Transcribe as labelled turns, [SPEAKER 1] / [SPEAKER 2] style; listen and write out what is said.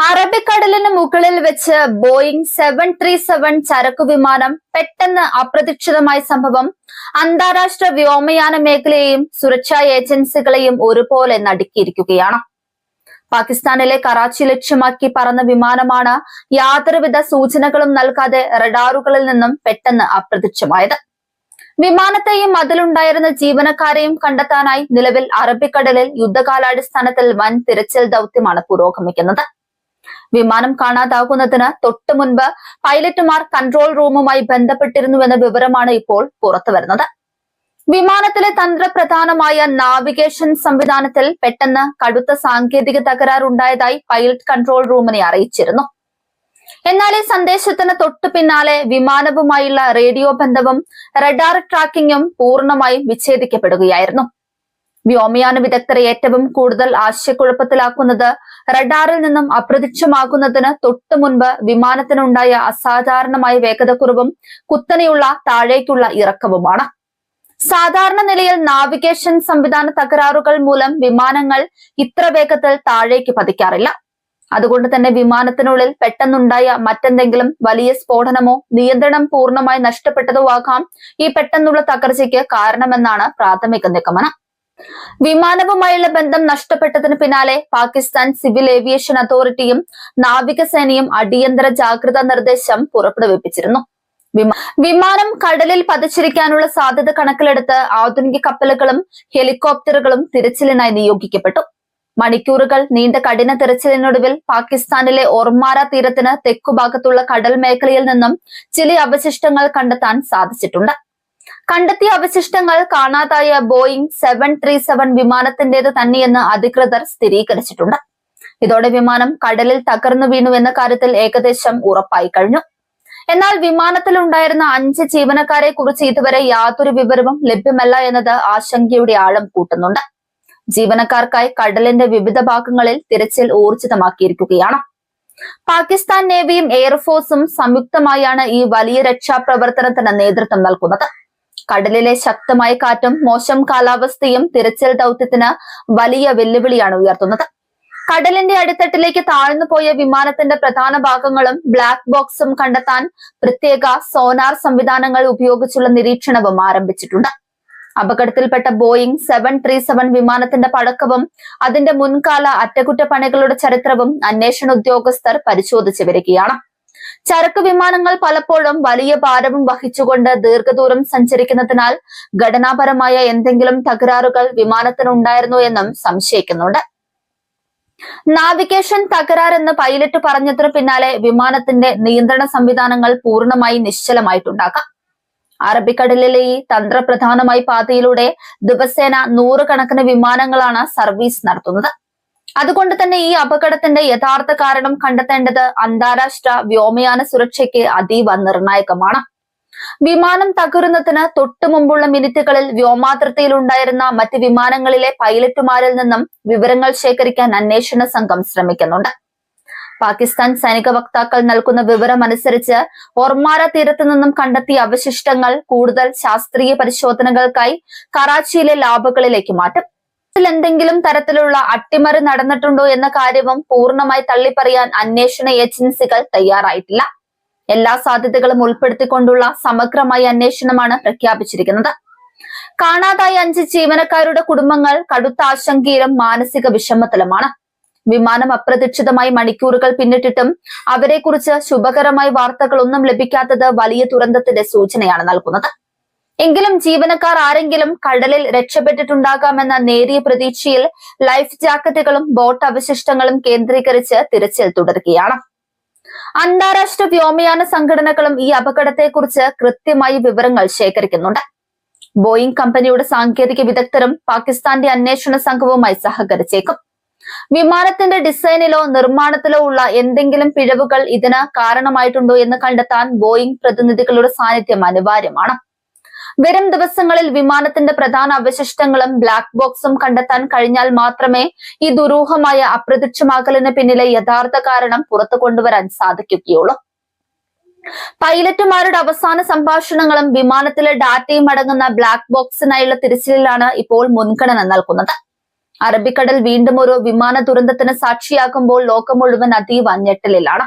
[SPEAKER 1] അറബിക്കടലിന് മുകളിൽ വെച്ച് ബോയിംഗ് 737 ചരക്കു വിമാനം പെട്ടെന്ന് അപ്രതീക്ഷിതമായ സംഭവം അന്താരാഷ്ട്ര വ്യോമയാന മേഖലയെയും സുരക്ഷാ ഏജൻസികളെയും ഒരുപോലെ നടുക്കിയിരിക്കുകയാണ്. പാകിസ്ഥാനിലെ കറാച്ചി ലക്ഷ്യമാക്കി പറന്ന വിമാനമാണ് യാതൊരുവിധ സൂചനകളും നൽകാതെ റഡാറുകളിൽ നിന്നും പെട്ടെന്ന് അപ്രത്യക്ഷമായത്. വിമാനത്തെയും അതിലുണ്ടായിരുന്ന ജീവനക്കാരെയും കണ്ടെത്താനായി നിലവിൽ അറബിക്കടലിൽ യുദ്ധകാലാടിസ്ഥാനത്തിൽ വൻ തിരച്ചിൽ ദൗത്യമാണ് പുരോഗമിക്കുന്നത്. വിമാനം കാണാതാകുന്നതിന് തൊട്ടു മുൻപ് പൈലറ്റുമാർ കൺട്രോൾ റൂമുമായി ബന്ധപ്പെട്ടിരുന്നുവെന്ന വിവരമാണ് ഇപ്പോൾ പുറത്തുവരുന്നത്. വിമാനത്തിലെ തന്ത്രപ്രധാനമായ നാവിഗേഷൻ സംവിധാനത്തിൽ പെട്ടെന്ന് കടുത്ത സാങ്കേതിക തകരാറുണ്ടായതായി പൈലറ്റ് കൺട്രോൾ റൂമിനെ അറിയിച്ചിരുന്നു. എന്നാൽ ഈ സന്ദേശത്തിന് തൊട്ടു പിന്നാലെ വിമാനവുമായുള്ള റേഡിയോ ബന്ധവും റഡാർ ട്രാക്കിംഗും പൂർണ്ണമായും വിച്ഛേദിക്കപ്പെടുകയായിരുന്നു. വ്യോമയാന വിദഗ്ധരെ ഏറ്റവും കൂടുതൽ ആശയക്കുഴപ്പത്തിലാക്കുന്നത് റഡാറിൽ നിന്നും അപ്രത്യക്ഷമാകുന്നതിന് തൊട്ടു മുൻപ് വിമാനത്തിനുണ്ടായ അസാധാരണമായ വേഗതക്കുറവും കുത്തനെയുള്ള താഴേക്കുള്ള ഇറക്കവുമാണ്. സാധാരണ നിലയിൽ നാവിഗേഷൻ സംവിധാന തകരാറുകൾ മൂലം വിമാനങ്ങൾ ഇത്ര വേഗത്തിൽ താഴേക്ക് പതിക്കാറില്ല. അതുകൊണ്ട് തന്നെ വിമാനത്തിനുള്ളിൽ പെട്ടെന്നുണ്ടായ മറ്റെന്തെങ്കിലും വലിയ സ്ഫോടനമോ നിയന്ത്രണം പൂർണ്ണമായി നഷ്ടപ്പെട്ടതോ ആകാം ഈ പെട്ടെന്നുള്ള തകർച്ചയ്ക്ക് കാരണമെന്നാണ് പ്രാഥമിക നിഗമനം. വിമാനവുമായുള്ള ബന്ധം നഷ്ടപ്പെട്ടതിന് പിന്നാലെ പാകിസ്ഥാൻ സിവിൽ ഏവിയേഷൻ അതോറിറ്റിയും നാവികസേനയും അടിയന്തര ജാഗ്രതാ നിർദ്ദേശം പുറപ്പെടുവിപ്പിച്ചിരുന്നു. വിമാനം കടലിൽ പതിച്ചിരിക്കാനുള്ള സാധ്യത കണക്കിലെടുത്ത് ആധുനിക കപ്പലുകളും ഹെലികോപ്റ്ററുകളും തിരച്ചിലിനായി നിയോഗിക്കപ്പെട്ടു. മണിക്കൂറുകൾ നീണ്ട കഠിന തിരച്ചിലിനൊടുവിൽ പാകിസ്ഥാനിലെ ഒർമാര തീരത്തിന് തെക്കുഭാഗത്തുള്ള കടൽ മേഖലയിൽ നിന്നും ചില അവശിഷ്ടങ്ങൾ കണ്ടെത്താൻ സാധിച്ചിട്ടുണ്ട്. കണ്ടെത്തിയ അവശിഷ്ടങ്ങൾ കാണാതായ ബോയിംഗ് 737 വിമാനത്തിന്റേത് തന്നെയെന്ന് അധികൃതർ സ്ഥിരീകരിച്ചിട്ടുണ്ട്. ഇതോടെ വിമാനം കടലിൽ തകർന്നു വീണു എന്ന കാര്യത്തിൽ ഏകദേശം ഉറപ്പായി കഴിഞ്ഞു. എന്നാൽ വിമാനത്തിലുണ്ടായിരുന്ന 5 ജീവനക്കാരെ കുറിച്ച് ഇതുവരെ യാതൊരു വിവരവും ലഭ്യമല്ല എന്നത് ആശങ്കയുടെ ആഴം കൂട്ടുന്നുണ്ട്. ജീവനക്കാർക്കായി കടലിന്റെ വിവിധ ഭാഗങ്ങളിൽ തിരച്ചിൽ ഊർജിതമാക്കിയിരിക്കുകയാണ്. പാകിസ്ഥാൻ നേവിയും എയർഫോഴ്സും സംയുക്തമായാണ് ഈ വലിയ രക്ഷാപ്രവർത്തനത്തിന് നേതൃത്വം നൽകുന്നത്. കടലിലെ ശക്തമായ കാറ്റും മോശം കാലാവസ്ഥയും തിരച്ചിൽ ദൗത്യത്തിന് വലിയ വെല്ലുവിളിയാണ് ഉയർത്തുന്നത്. കടലിന്റെ അടിത്തട്ടിലേക്ക് താഴ്ന്നുപോയ വിമാനത്തിന്റെ പ്രധാന ഭാഗങ്ങളും ബ്ലാക്ക് ബോക്സും കണ്ടെത്താൻ പ്രത്യേക സോനാർ സംവിധാനങ്ങൾ ഉപയോഗിച്ചുള്ള നിരീക്ഷണവും ആരംഭിച്ചിട്ടുണ്ട്. അപകടത്തിൽപ്പെട്ട ബോയിംഗ് 737 വിമാനത്തിന്റെ പഴക്കവും അതിന്റെ മുൻകാല അറ്റകുറ്റപ്പണികളുടെ ചരിത്രവും അന്വേഷണ ഉദ്യോഗസ്ഥർ പരിശോധിച്ചു വരികയാണ്. ചരക്ക് വിമാനങ്ങൾ പലപ്പോഴും വലിയ ഭാരവും വഹിച്ചുകൊണ്ട് ദീർഘദൂരം സഞ്ചരിക്കുന്നതിനാൽ ഘടനാപരമായ എന്തെങ്കിലും തകരാറുകൾ വിമാനത്തിനുണ്ടായിരുന്നോ എന്നും സംശയിക്കുന്നുണ്ട്. നാവിഗേഷൻ തകരാറെന്ന് പൈലറ്റ് പറഞ്ഞതിനു പിന്നാലെ വിമാനത്തിന്റെ നിയന്ത്രണ സംവിധാനങ്ങൾ പൂർണ്ണമായി നിശ്ചലമായിട്ടുണ്ടാകാം. അറബിക്കടലിലെ ഈ തന്ത്രപ്രധാനമായ പാതയിലൂടെ ദിവസേന 100 കണക്കിന് വിമാനങ്ങളാണ് സർവീസ് നടത്തുന്നത്. അതുകൊണ്ട് തന്നെ ഈ അപകടത്തിന്റെ യഥാർത്ഥ കാരണം കണ്ടെത്തേണ്ടത് അന്താരാഷ്ട്ര വ്യോമയാന സുരക്ഷയ്ക്ക് അതീവ നിർണായകമാണ്. വിമാനം തകരുന്നതിന് തൊട്ടു മുമ്പുള്ള മിനിറ്റുകളിൽ വ്യോമാതിർത്തിയിൽ ഉണ്ടായിരുന്ന മറ്റ് വിമാനങ്ങളിലെ പൈലറ്റുമാരിൽ നിന്നും വിവരങ്ങൾ ശേഖരിക്കാൻ അന്വേഷണ സംഘം ശ്രമിക്കുന്നുണ്ട്. പാകിസ്ഥാൻ സൈനിക വക്താക്കൾ നൽകുന്ന വിവരം അനുസരിച്ച് ഒർമാര തീരത്തു നിന്നും കണ്ടെത്തിയ അവശിഷ്ടങ്ങൾ കൂടുതൽ ശാസ്ത്രീയ പരിശോധനകൾക്കായി കറാച്ചിയിലെ ലാബുകളിലേക്ക് മാറ്റും. ഇതിൽ എന്തെങ്കിലും തരത്തിലുള്ള അട്ടിമറി നടന്നിട്ടുണ്ടോ എന്ന കാര്യവും പൂർണ്ണമായി തള്ളിപ്പറയാൻ അന്വേഷണ ഏജൻസികൾ തയ്യാറായിട്ടില്ല. എല്ലാ സാധ്യതകളും ഉൾപ്പെടുത്തിക്കൊണ്ടുള്ള സമഗ്രമായ അന്വേഷണമാണ് പ്രഖ്യാപിച്ചിരിക്കുന്നത്. കാണാതായ 5 ജീവനക്കാരുടെ കുടുംബങ്ങൾ കടുത്ത ആശങ്കയിലും മാനസിക വിഷമത്തിലുമാണ്. വിമാനം അപ്രതീക്ഷിതമായി മണിക്കൂറുകൾ പിന്നിട്ടിട്ടും അവരെക്കുറിച്ച് ശുഭകരമായ വാർത്തകളൊന്നും ലഭിക്കാത്തത് വലിയ ദുരന്തത്തിന്റെ സൂചനയാണ് നൽകുന്നത്. എങ്കിലും ജീവനക്കാർ ആരെങ്കിലും കടലിൽ രക്ഷപ്പെട്ടിട്ടുണ്ടാകാമെന്ന നേരിയ പ്രതീക്ഷയിൽ ലൈഫ് ജാക്കറ്റുകളും ബോട്ട് അവശിഷ്ടങ്ങളും കേന്ദ്രീകരിച്ച് തിരച്ചിൽ തുടരുകയാണ്. അന്താരാഷ്ട്ര വ്യോമയാന സംഘടനകളും ഈ അപകടത്തെക്കുറിച്ച് കൃത്യമായി വിവരങ്ങൾ ശേഖരിക്കുന്നുണ്ട്. ബോയിംഗ് കമ്പനിയുടെ സാങ്കേതിക വിദഗ്ധരും പാകിസ്ഥാന്റെ അന്വേഷണ സംഘവുമായി സഹകരിച്ചേക്കും. വിമാനത്തിന്റെ ഡിസൈനിലോ നിർമ്മാണത്തിലോ ഉള്ള എന്തെങ്കിലും പിഴവുകൾ ഇതിന് കാരണമായിട്ടുണ്ടോ എന്ന് കണ്ടെത്താൻ ബോയിംഗ് പ്രതിനിധികളുടെ സാന്നിധ്യം അനിവാര്യമാണ്. വരും ദിവസങ്ങളിൽ വിമാനത്തിന്റെ പ്രധാന അവശിഷ്ടങ്ങളും ബ്ലാക്ക് ബോക്സും കണ്ടെത്താൻ കഴിഞ്ഞാൽ മാത്രമേ ഈ ദുരൂഹമായ അപ്രത്യക്ഷമാകലിന് പിന്നിലെ യഥാർത്ഥ കാരണം പുറത്തു കൊണ്ടുവരാൻ സാധിക്കുകയുള്ളൂ. പൈലറ്റുമാരുടെ അവസാന സംഭാഷണങ്ങളും വിമാനത്തിലെ ഡാറ്റയും അടങ്ങുന്ന ബ്ലാക്ക് ബോക്സിനായുള്ള തിരച്ചിലിലാണ് ഇപ്പോൾ മുൻഗണന നൽകുന്നത്. അറബിക്കടൽ വീണ്ടും ഒരു വിമാന ദുരന്തത്തിന് സാക്ഷിയാക്കുമ്പോൾ ലോകം മുഴുവൻ അതീവ ഞെട്ടലിലാണ്.